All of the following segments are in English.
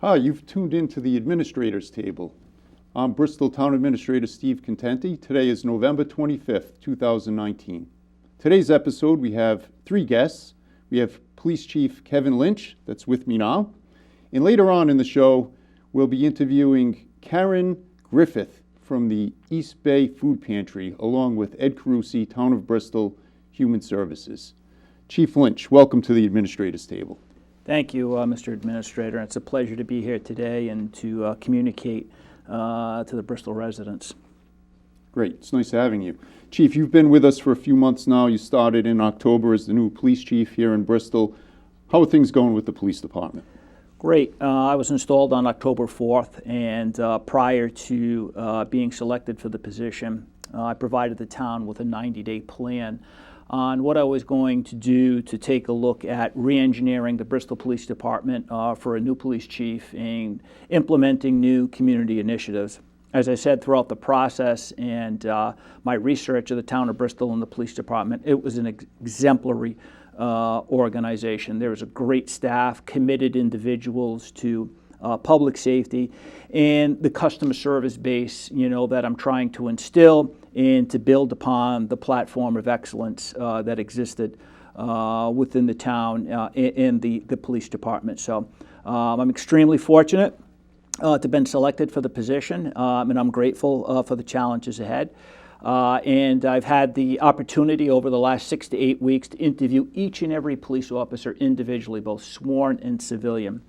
Hi, you've tuned into the Administrator's Table. I'm Bristol Town Administrator Steve Contente. Today is November 25th, 2019. Today's episode, we have three guests. We have Police Chief Kevin Lynch, that's with me now. And later on in the show, we'll be interviewing Karen Griffith from the East Bay Food Pantry, along with Ed Carusi, Town of Bristol Human Services. Chief Lynch, welcome to the Administrator's Table. Thank you, Mr. Administrator. It's a pleasure to be here today and to communicate to the Bristol residents. Great. It's nice having you. Chief, you've been with us for a few months now. You started in October as the new police chief here in Bristol. How are things going with the police department? Great. I was installed on October 4th, and prior to being selected for the position, I provided the town with a 90-day plan on what I was going to do to take a look at re-engineering the Bristol Police Department for a new police chief and implementing new community initiatives. As I said throughout the process and my research of the town of Bristol and the police department, it was an exemplary organization. There was a great staff, committed individuals to public safety, and the customer service base, that I'm trying to instill and to build upon the platform of excellence that existed within the town and the police department. So I'm extremely fortunate to have been selected for the position, and I'm grateful for the challenges ahead. And I've had the opportunity over the last 6 to 8 weeks to interview each and every police officer individually, both sworn and civilian.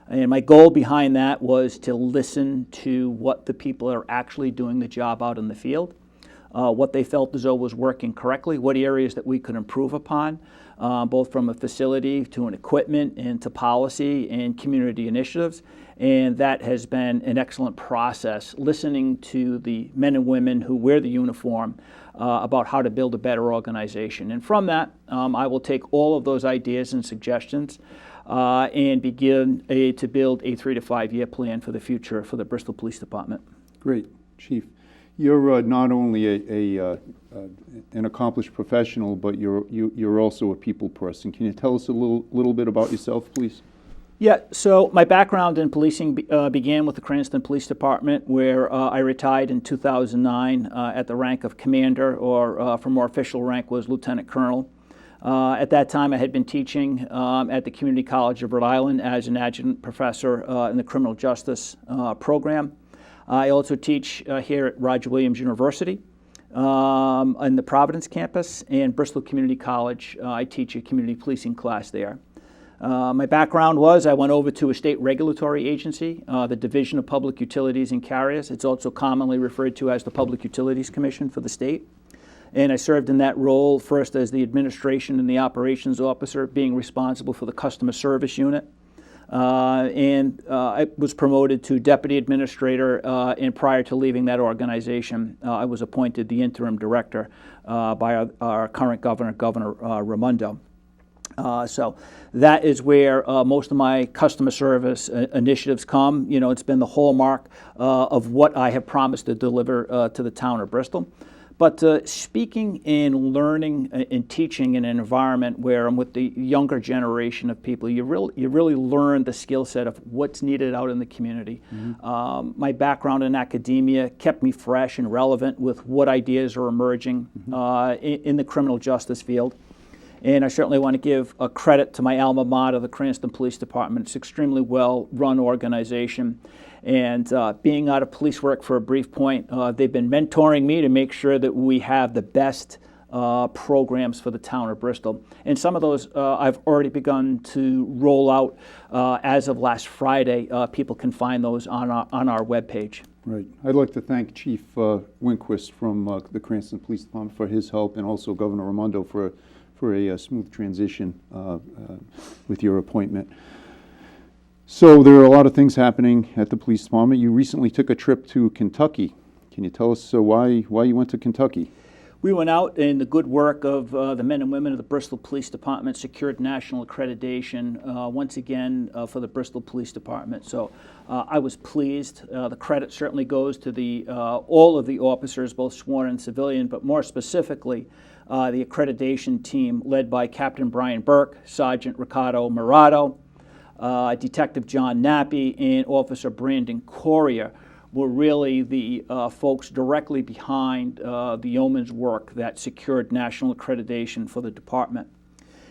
And my goal behind that was to listen to what the people are actually doing the job out in the field, what they felt as though was working correctly, what areas that we could improve upon, both from a facility to an equipment and to policy and community initiatives. And that has been an excellent process, listening to the men and women who wear the uniform about how to build a better organization. And from that, I will take all of those ideas and suggestions and begin to build a 3 to 5 year plan for the future for the Bristol Police Department. Great, Chief. You're not only an accomplished professional, but you're also a people person. Can you tell us a little bit about yourself, please? Yeah, so my background in policing began with the Cranston Police Department, where I retired in 2009 at the rank of commander, or for more official rank was lieutenant colonel. At that time, I had been teaching at the Community College of Rhode Island as an adjunct professor in the criminal justice program. I also teach here at Roger Williams University in the Providence campus, and Bristol Community College. I teach a community policing class there. My background was I went over to a state regulatory agency, the Division of Public Utilities and Carriers. It's also commonly referred to as the Public Utilities Commission for the state. And I served in that role first as the administration and the operations officer, being responsible for the customer service unit. I was promoted to deputy administrator, and prior to leaving that organization, I was appointed the interim director by our current governor, Governor Raimondo. So that is where most of my customer service initiatives come. It's been the hallmark of what I have promised to deliver to the town of Bristol. But speaking and learning and teaching in an environment where I'm with the younger generation of people, you really learn the skill set of what's needed out in the community. Mm-hmm. My background in academia kept me fresh and relevant with what ideas are emerging in the criminal justice field. And I certainly want to give a credit to my alma mater, the Cranston Police Department. It's an extremely well-run organization. And being out of police work for a brief point, they've been mentoring me to make sure that we have the best programs for the town of Bristol. And some of those I've already begun to roll out as of last Friday. People can find those on our webpage. Right. I'd like to thank Chief Winquist from the Cranston Police Department for his help, and also Governor Raimondo for a smooth transition with your appointment. So there are a lot of things happening at the police department. You recently took a trip to Kentucky. Can you tell us why you went to Kentucky? We went out, and the good work of the men and women of the Bristol Police Department secured national accreditation once again for the Bristol Police Department. So I was pleased. The credit certainly goes to all of the officers, both sworn and civilian, but more specifically the accreditation team led by Captain Brian Burke, Sergeant Ricardo Murado, Detective John Nappy, and Officer Brandon Corrier were really the folks directly behind the yeoman's work that secured national accreditation for the department.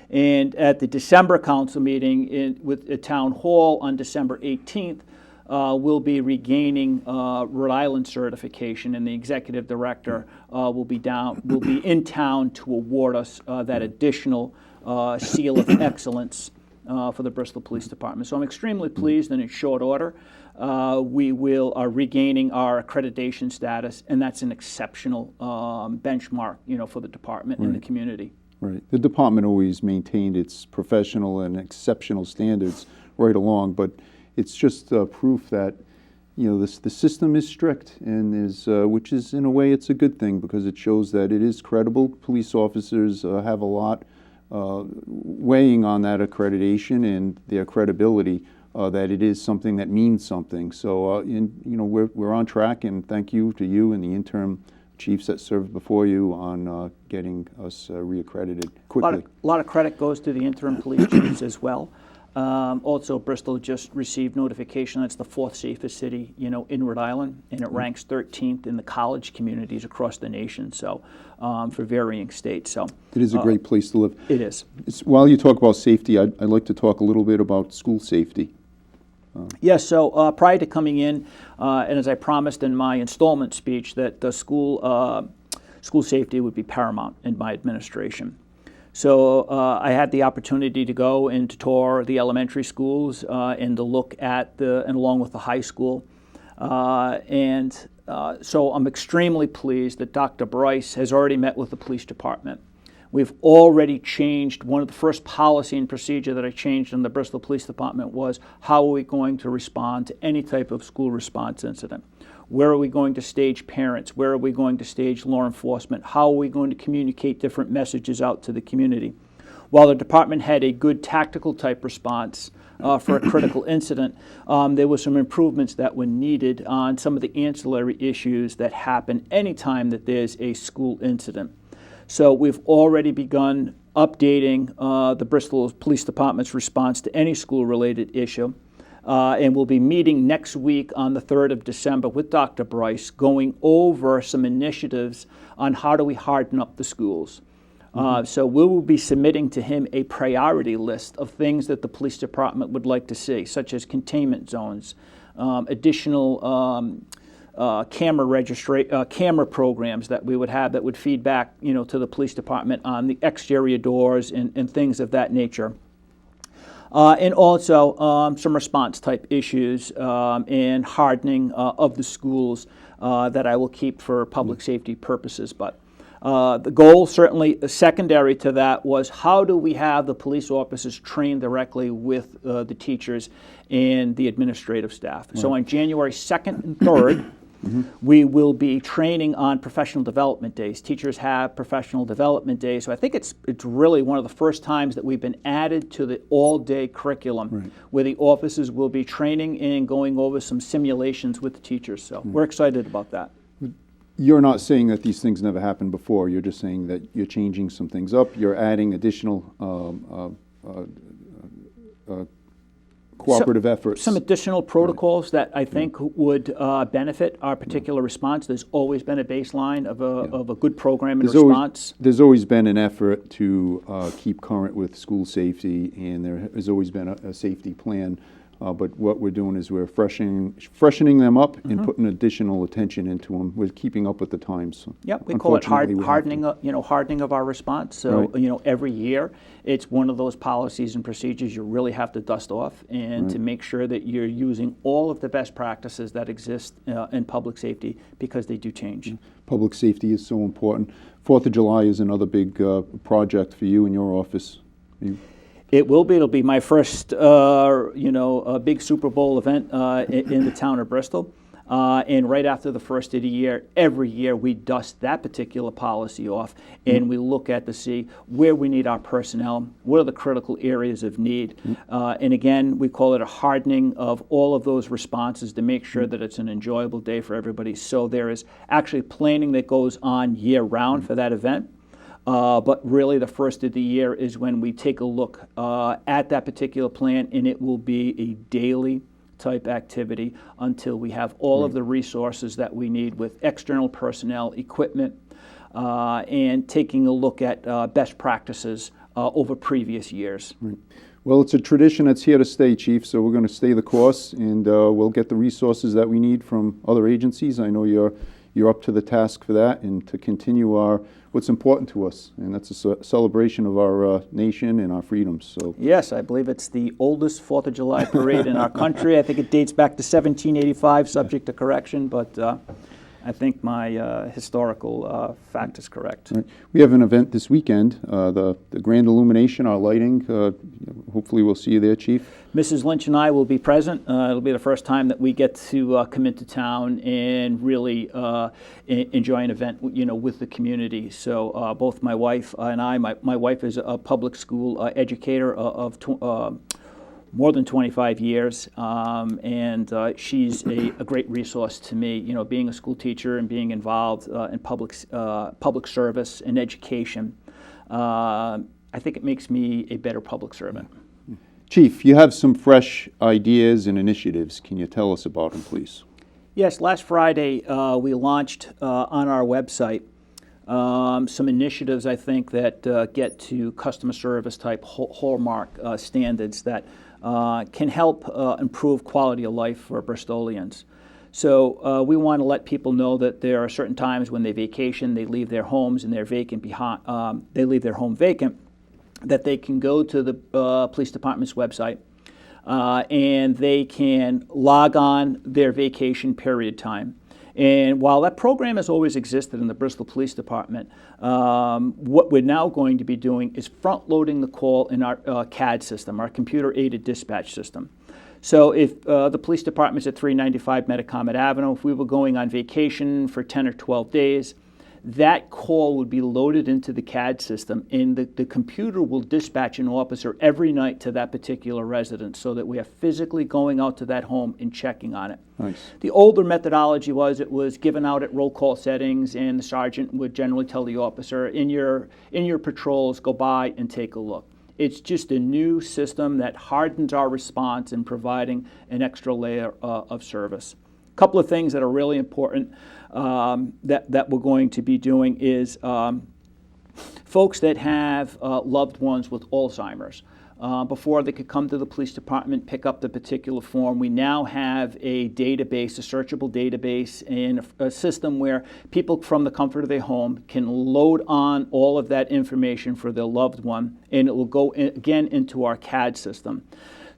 And at the December council meeting at Town Hall on December 18th, we'll be regaining Rhode Island certification, and the executive director will be in town to award us that additional seal of excellence for the Bristol Police Department. So I'm extremely pleased, and in short order, we are regaining our accreditation status, and that's an exceptional benchmark, for the department and the community. Right. The department always maintained its professional and exceptional standards right along, but it's just proof that the system is strict, and which is, in a way, it's a good thing, because it shows that it is credible. Police officers have a lot weighing on that accreditation and their credibility, that it is something that means something. So we're on track, and thank you to you and the interim chiefs that served before you on getting us reaccredited quickly. A lot of credit goes to the interim police chiefs as well. Also, Bristol just received notification that's the 4th safest city, in Rhode Island, and it ranks 13th in the college communities across the nation. So, for varying states. So it is a great place to live. It is. While you talk about safety, I'd like to talk a little bit about school safety. Yes. So prior to coming in, and as I promised in my installment speech, that the school safety would be paramount in my administration. So I had the opportunity to go and to tour the elementary schools and to look at and along with the high school. So I'm extremely pleased that Dr. Bryce has already met with the police department. We've already changed. One of the first policy and procedure that I changed in the Bristol Police Department was, how are we going to respond to any type of school response incident? Where are we going to stage parents? Where are we going to stage law enforcement? How are we going to communicate different messages out to the community? While the department had a good tactical type response for a critical incident, there were some improvements that were needed on some of the ancillary issues that happen anytime that there's a school incident. So we've already begun updating the Bristol Police Department's response to any school-related issue. And we'll be meeting next week on the 3rd of December with Dr. Bryce, going over some initiatives on how do we harden up the schools. So we will be submitting to him a priority list of things that the police department would like to see, such as containment zones, additional camera programs that we would have that would feed back, to the police department on the exterior doors and things of that nature. And also some response type issues and hardening of the schools that I will keep for public safety purposes. But the goal, certainly secondary to that, was how do we have the police officers trained directly with the teachers and the administrative staff. Right. So on January 2nd and 3rd, we will be training on professional development days. Teachers have professional development days, so I think it's really one of the first times that we've been added to the all-day curriculum, right, where the officers will be training and going over some simulations with the teachers. So we're excited about that. You're not saying that these things never happened before. You're just saying that you're changing some things up. You're adding additional cooperative efforts. Some additional protocols that I think would benefit our particular response. There's always been a baseline of a good program and response. There's always been an effort to keep current with school safety, and there has always been a safety plan. But what we're doing is we're freshening them up and putting additional attention into them. We're keeping up with the times. Yep, we call it hardening of our response. So every year, it's one of those policies and procedures you really have to dust off, and to make sure that you're using all of the best practices that exist in public safety, because they do change. Public safety is so important. 4th of July is another big project for you in your office. It will be. It'll be my first, a big Super Bowl event in the town of Bristol. And right after the first of the year, every year we dust that particular policy off, and we look at to see where we need our personnel, what are the critical areas of need. And again, we call it a hardening of all of those responses to make sure that it's an enjoyable day for everybody. So there is actually planning that goes on year-round for that event. But really the first of the year is when we take a look at that particular plan, and it will be a daily type activity until we have all of the resources that we need with external personnel, equipment, and taking a look at best practices over previous years. Right. Well, it's a tradition that's here to stay, Chief, so we're going to stay the course, and we'll get the resources that we need from other agencies. I know you're up to the task for that, and to continue what's important to us, and that's a celebration of our nation and our freedoms. So yes, I believe it's the oldest 4th of July parade in our country. I think it dates back to 1785, subject to correction, but I think my historical fact is correct. right. We have an event this weekend, the grand illumination, our lighting. Hopefully we'll see you there, Chief. Mrs. Lynch and I will be present. It'll be the first time that we get to come into town and really enjoy an event, with the community. So both my wife and I, my wife is a public school educator of more than 25 years, and she's a great resource to me. Being a school teacher and being involved in public service and education, I think it makes me a better public servant. Chief, you have some fresh ideas and initiatives. Can you tell us about them, please? Yes, last Friday we launched on our website some initiatives, I think, that get to customer service type hallmark standards that can help improve quality of life for Bristolians. So we want to let people know that there are certain times when they vacation, they leave their homes and they're vacant they leave their home vacant, that they can go to the police department's website and they can log on their vacation period time. And while that program has always existed in the Bristol Police Department, what we're now going to be doing is front-loading the call in our CAD system, our computer-aided dispatch system. So if the police department's at 395 Metacomet Avenue, if we were going on vacation for 10 or 12 days, that call would be loaded into the CAD system, and the computer will dispatch an officer every night to that particular residence so that we are physically going out to that home and checking on it. Nice. The older methodology was it was given out at roll call settings, and the sergeant would generally tell the officer, in your patrols, go by and take a look. It's just a new system that hardens our response in providing an extra layer of service. A couple of things that are really important that we're going to be doing is folks that have loved ones with Alzheimer's. Before they could come to the police department, pick up the particular form, we now have a database, a searchable database, and a system where people from the comfort of their home can load on all of that information for their loved one, and it will go again into our CAD system.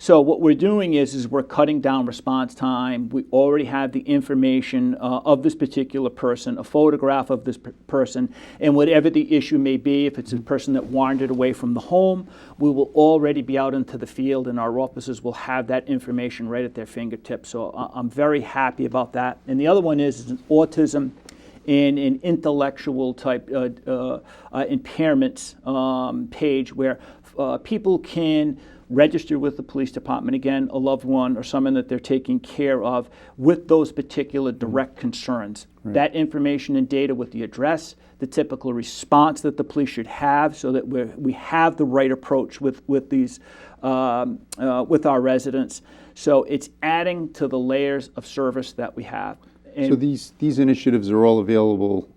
So what we're doing is we're cutting down response time. We already have the information of this particular person, a photograph of this person, and whatever the issue may be, if it's a person that wandered away from the home, we will already be out into the field, and our officers will have that information right at their fingertips. So I'm very happy about that. And the other one is an autism and an intellectual type impairments page where people can register with the police department, again, a loved one or someone that they're taking care of with those particular direct concerns. Right. That information and data with the address, the typical response that the police should have so that we have the right approach with these with our residents. So it's adding to the layers of service that we have. And so these initiatives are all available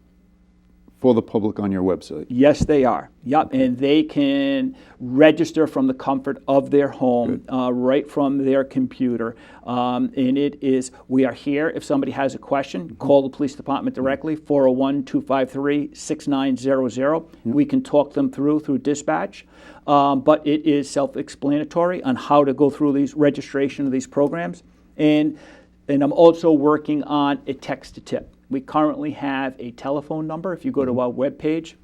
for the public on your website? Yes, they are. Yep, and they can register from the comfort of their home, right from their computer. And it is, we are here. If somebody has a question, call the police department directly, 401-253-6900. We can talk them through dispatch. But it is self-explanatory on how to go through these registration of these programs. And I'm also working on a text-to-tip. We currently have a telephone number if you go to our webpage,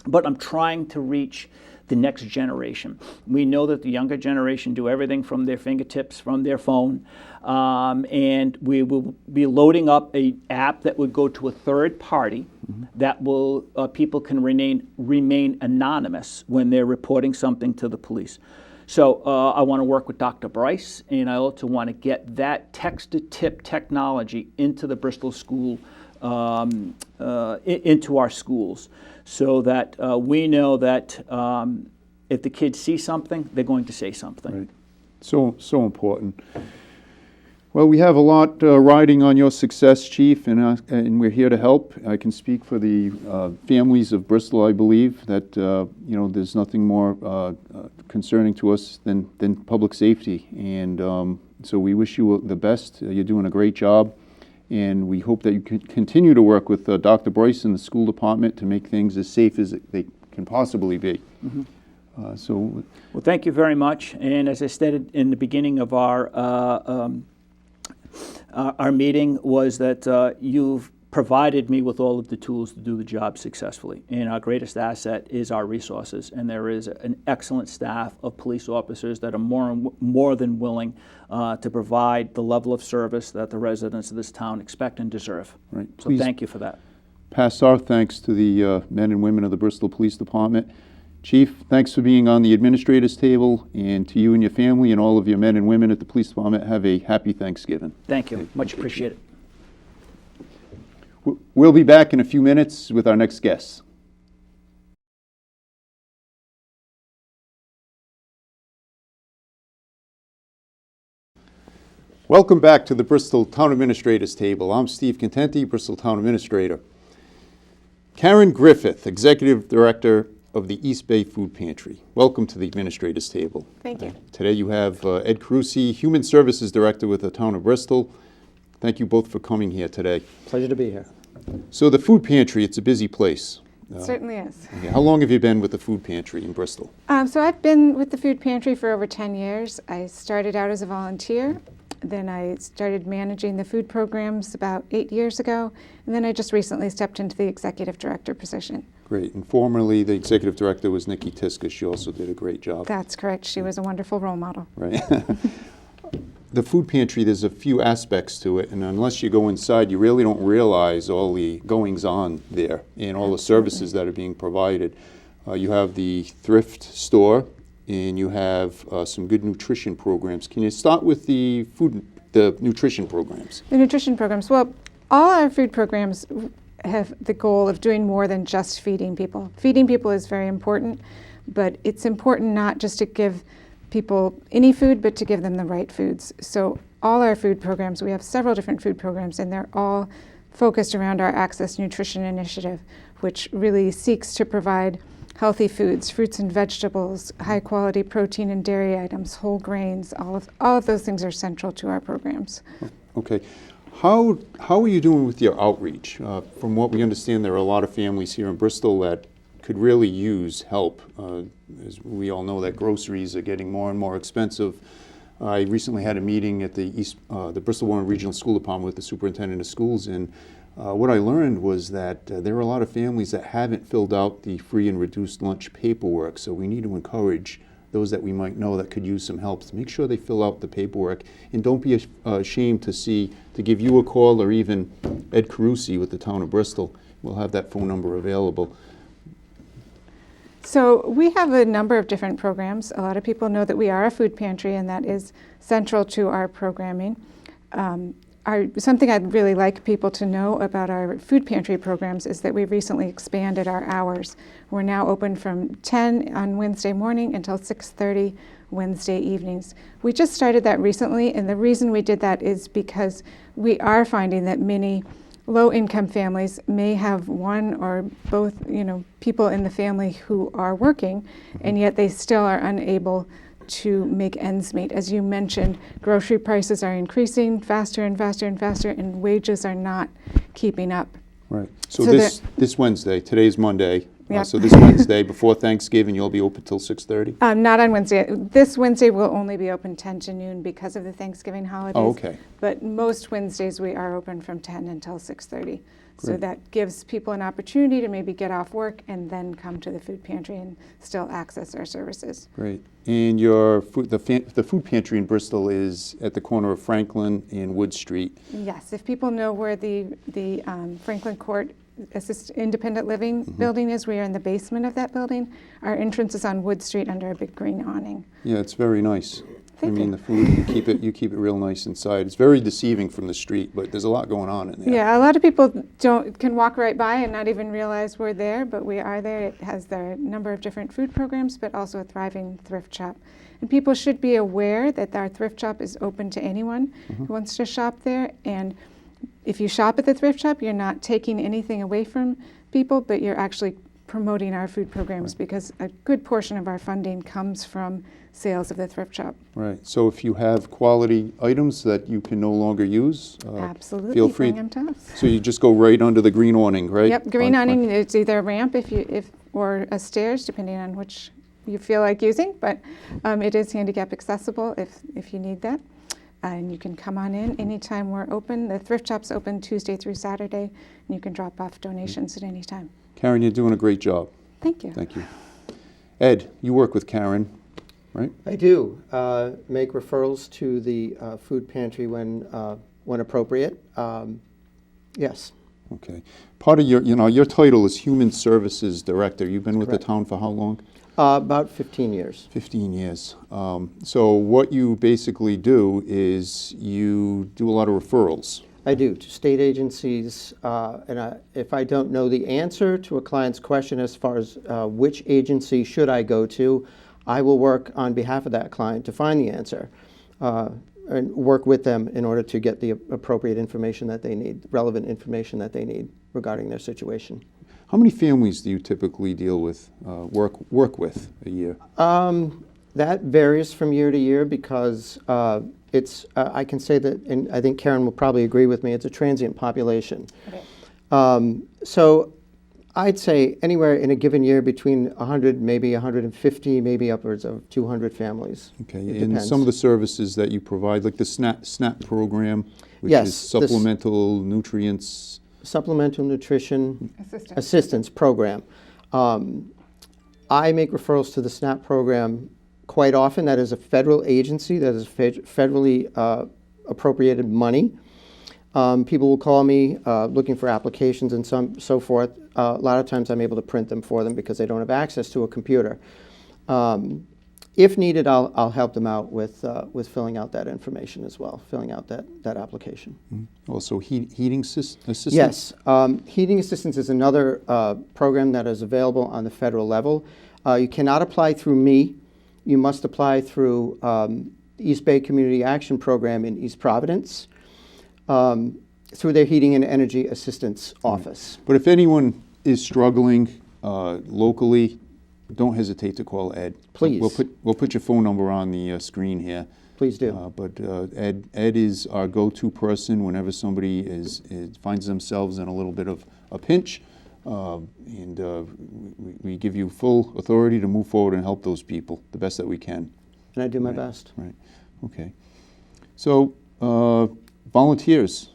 but I'm trying to reach the next generation. We know that the younger generation do everything from their fingertips, from their phone, and we will be loading up an app that would go to a third party that will people can remain anonymous when they're reporting something to the police. So I want to work with Dr. Bryce, and I also want to get that text-to-tip technology into the Bristol school into our schools, so that we know that if the kids see something, they're going to say something. Right. So important. Well, we have a lot riding on your success, Chief, and we're here to help. I can speak for the families of Bristol, I believe, that there's nothing more concerning to us than public safety. And so we wish you the best. You're doing a great job. And we hope that you can continue to work with Dr. Boyce and the school department to make things as safe as they can possibly be. Mm-hmm. Well, thank you very much. And as I stated in the beginning of our meeting, was that you've provided me with all of the tools to do the job successfully. And our greatest asset is our resources. And there is an excellent staff of police officers that are more than willing to provide the level of service that the residents of this town expect and deserve. Right. So Please thank you for that. pass our thanks to the men and women of the Bristol Police Department. Chief, thanks for being on the administrators table, and to you and your family and all of your men and women at the police department, have a happy Thanksgiving. Thank you. Much appreciated. We'll be back in a few minutes with our next guests. Welcome back to the Bristol Town Administrators Table. I'm Steve Contente, Bristol Town Administrator. Karen Griffith, Executive Director of the East Bay Food Pantry. Welcome to the Administrators Table. Thank you. Today you have Ed Carusi, Human Services Director with the Town of Bristol. Thank you both for coming here today. Pleasure to be here. So the food pantry, it's a busy place. It certainly is. Okay, how long have you been with the food pantry in Bristol? So I've been with the food pantry for over 10 years. I started out as a volunteer. Then I started managing the food programs about 8 years ago. And then I just recently stepped into the executive director position. Great. And formerly the executive director was Nikki Tiska. She also did a great job. That's correct. She was a wonderful role model. Right. The food pantry, there's a few aspects to it, and unless you go inside, you really don't realize all the goings-on there and all the services that are being provided. You have the thrift store, and you have some good nutrition programs. Can you start with the nutrition programs? The nutrition programs. Well, all our food programs have the goal of doing more than just feeding people. Feeding people is very important, but it's important not just to give people any food, but to give them the right foods. So all our food programs, we have several different food programs, and they're all focused around our Access Nutrition Initiative, which really seeks to provide healthy foods, fruits and vegetables, high quality protein and dairy items, whole grains. All of those things are central to our programs. Okay. How are you doing with your outreach? From what we understand, there are a lot of families here in Bristol that could really use help. As we all know, that groceries are getting more and more expensive. I recently had a meeting at the Bristol Warren Regional School Department with the superintendent of schools, and what I learned was that there are a lot of families that haven't filled out the free and reduced lunch paperwork, so we need to encourage those that we might know that could use some help to make sure they fill out the paperwork, and don't be ashamed to give you a call, or even Ed Carusi with the Town of Bristol. We'll have that phone number available. So we have a number of different programs. A lot of people know that we are a food pantry, and that is central to our programming. Something I'd really like people to know about our food pantry programs is that we've recently expanded our hours. We're now open from 10 on Wednesday morning until 6:30 Wednesday evenings. We just started that recently, and the reason we did that is because we are finding that many low-income families may have one or both, people in the family who are working, and yet they still are unable to make ends meet. As you mentioned, grocery prices are increasing faster and faster and faster, and wages are not keeping up. Right. So this Wednesday, today's Monday, Yep. So this Wednesday before Thanksgiving, you'll be open till 6:30? Not on Wednesday. This Wednesday will only be open 10 to noon because of the Thanksgiving holidays. Oh, okay. But most Wednesdays we are open from 10 until 6:30. So Great. that gives people an opportunity to maybe get off work and then come to the food pantry and still access our services. Great. And the food pantry in Bristol is at the corner of Franklin and Wood Street. Yes, if people know where the Franklin Court Independent Living building is, we are in the basement of that building. Our entrance is on Wood Street under a big green awning. Yeah, it's very nice. Thank I mean, you. the food, you keep it real nice inside. It's very deceiving from the street, but there's a lot going on in there. Yeah, a lot of people can walk right by and not even realize we're there, but we are there. It has the number of different food programs, but also a thriving thrift shop. And people should be aware that our thrift shop is open to anyone who wants to shop there. And if you shop at the thrift shop, you're not taking anything away from people, but you're actually promoting our food programs because a good portion of our funding comes from sales of the thrift shop. Right. So if you have quality items that you can no longer use, Absolutely, feel free. bring them to us. So you just go right under the green awning, right? Yep, green awning. It's either a ramp or a stairs, depending on which you feel like using. But it is handicap accessible if you need that. And you can come on in anytime we're open. The thrift shop's open Tuesday through Saturday, and you can drop off donations at any time. Karen, you're doing a great job. Thank you. Thank you. Ed, you work with Karen, right? I do make referrals to the food pantry when appropriate. Yes. Okay. Part of your title is Human Services Director. You've been with Correct. the town for how long? About 15 years. 15 years. So what you basically do is you do a lot of referrals. I do, to state agencies, and if I don't know the answer to a client's question as far as which agency should I go to, I will work on behalf of that client to find the answer and work with them in order to get the appropriate information that they need, relevant information that they need regarding their situation. How many families do you typically deal with, work with a year? That varies from year to year because I can say that, and I think Karen will probably agree with me, it's a transient population. Okay. So I'd say anywhere in a given year between 100, maybe 150, maybe upwards of 200 families. Okay, It and depends. some of the services that you provide, like the SNAP program, which Yes, is supplemental nutrients. Supplemental nutrition Assistant. assistance program. I make referrals to the SNAP program quite often. That is a federal agency that is federally appropriated money. People will call me looking for applications and so forth. A lot of times I'm able to print them for them because they don't have access to a computer. If needed, I'll help them out with filling out that information as well, filling out that application. Also heating assistance? Yes. Heating assistance is another program that is available on the federal level. You cannot apply through me. You must apply through the East Bay Community Action Program in East Providence through their Heating and Energy Assistance Office. But if anyone is struggling locally, don't hesitate to call Ed. Please. We'll put your phone number on the screen here. Please do. But Ed is our go-to person whenever somebody finds themselves in a little bit of a pinch, and we give you full authority to move forward and help those people the best that we can. And I do my best. Right. Okay. So volunteers.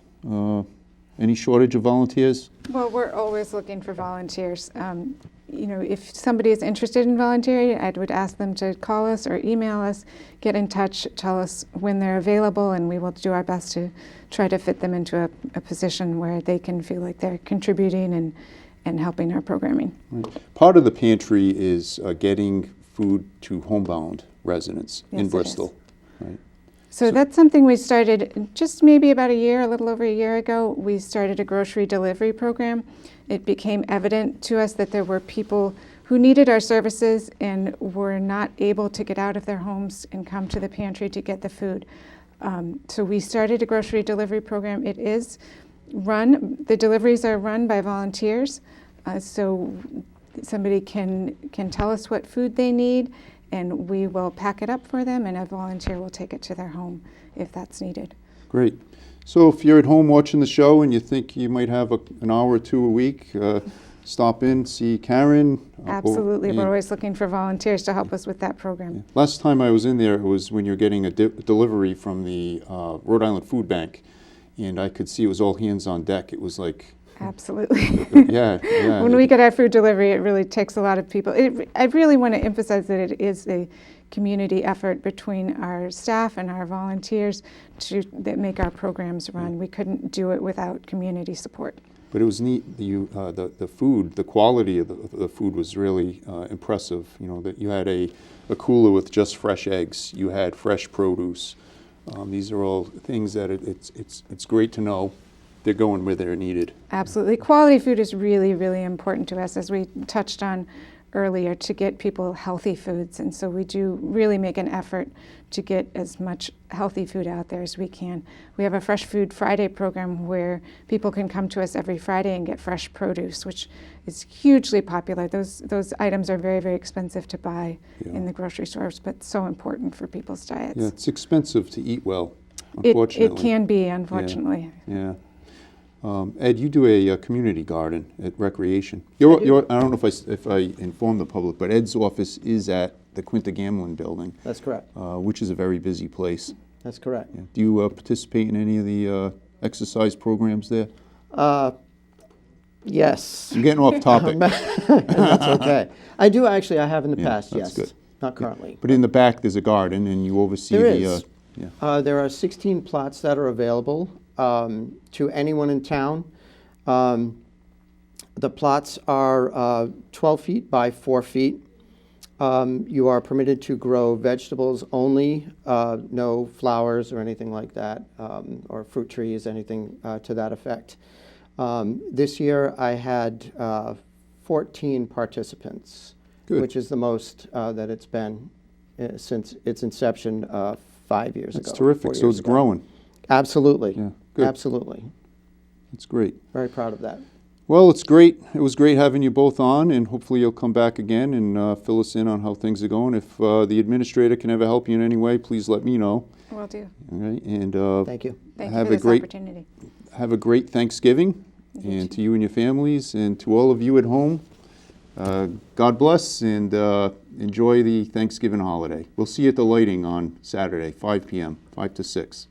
Any shortage of volunteers? Well, we're always looking for volunteers. If somebody is interested in volunteering, I would ask them to call us or email us, get in touch, tell us when they're available, and we will do our best to try to fit them into a position where they can feel like they're contributing and helping our programming. Right. Part of the pantry is getting food to homebound residents Yes, in it Bristol. is. Right. So that's something we started just maybe about a little over a year ago. We started a grocery delivery program. It became evident to us that there were people who needed our services and were not able to get out of their homes and come to the pantry to get the food. So we started a grocery delivery program. The deliveries are run by volunteers. So somebody can tell us what food they need, and we will pack it up for them, and a volunteer will take it to their home if that's needed. Great. So if you're at home watching the show and you think you might have an hour or two a week, stop in, see Karen. Absolutely. We're always looking for volunteers to help us with that program. Last time I was in there, it was when you're getting a delivery from the Rhode Island Food Bank, and I could see it was all hands on deck. It was like... Absolutely. Yeah. When we get our food delivery, it really takes a lot of people. I really want to emphasize that it is a community effort between our staff and our volunteers that make our programs run. We couldn't do it without community support. But it was neat. The food, the quality of the food was really impressive. You know, that you had a cooler with just fresh eggs. You had fresh produce. These are all things that it's great to know they're going where they're needed. Absolutely. Quality food is really, really important to us, as we touched on earlier, to get people healthy foods. And so we do really make an effort to get as much healthy food out there as we can. We have a Fresh Food Friday program where people can come to us every Friday and get fresh produce, which is hugely popular. Those items are very, very expensive to buy in the grocery stores, but so important for people's diets. Yeah, it's expensive to eat well, unfortunately. It can be, unfortunately. Yeah. Ed, you do a community garden at Recreation. I don't know if I informed the public, but Ed's office is at the Quinta Gamlin building. That's correct. Which is a very busy place. That's correct. Yeah. Do you participate in any of the exercise programs there? Yes. I'm getting off topic. That's okay. I do actually. I have in the past. That's Yes. good. Not currently. But in the back, there's a garden, and you oversee There the. is. There are 16 plots that are available to anyone in town. The plots are 12 feet by 4 feet. You are permitted to grow vegetables only, no flowers or anything like that, or fruit trees, anything to that effect. This year I had 14 participants, Good. which is the most that it's been since its inception 5 years ago. That's terrific. 4 So years it's ago. growing. Absolutely. Yeah. Good. Absolutely. That's great. Very proud of that. Well, it's great. It was great having you both on, and hopefully you'll come back again and fill us in on how things are going. If the administrator can ever help you in any way, please let me know. Will do. All right, and Thank you. Thank you have for a this great opportunity. have a great Thanksgiving, and to you and your families, and to all of you at home. God bless, and enjoy the Thanksgiving holiday. We'll see you at the lighting on Saturday, 5 p.m., 5 to 6.